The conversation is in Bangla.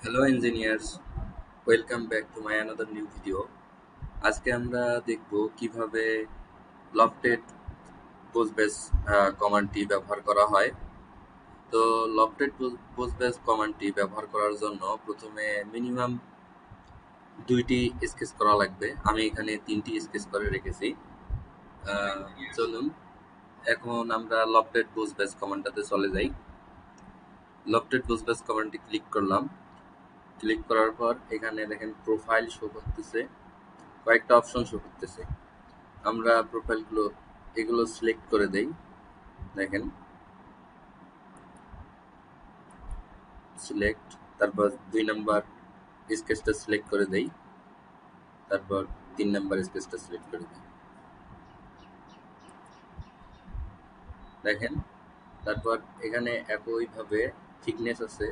Hello engineers, welcome back to my another new video. আজকে আমরা দেখব কিভাবে লফটেড পোস্টবেস কমান্ডটি ব্যবহার করা হয়। তো লফটেড পোস্টবেস কমান্ডটি ব্যবহার করার জন্য প্রথমে মিনিমাম 2টি স্কেচ করা লাগবে। আমি এখানে 3টি স্কেচ করে রেখেছি। আহ, চলুন এখন আমরা লফটেড পোস্টবেস কমান্ডটাতে চলে যাই। লফটেড পোস্টবেস কমান্ডটি ক্লিক করলাম। ক্লিক করার পর এখানে দেখেন প্রোফাইল শো করতেছে, কয়েকটা অপশন শো করতেছে। আমরা প্রোফাইলগুলো এগুলো সিলেক্ট করে দেই। দেখেন সিলেক্ট, তারপর 2 নাম্বার স্কেচটা সিলেক্ট করে দেই, তারপর 3 নাম্বার স্কেচটা সিলেক্ট করে দিই। দেখেন তারপর এখানে একইভাবে থিকনেস আছে,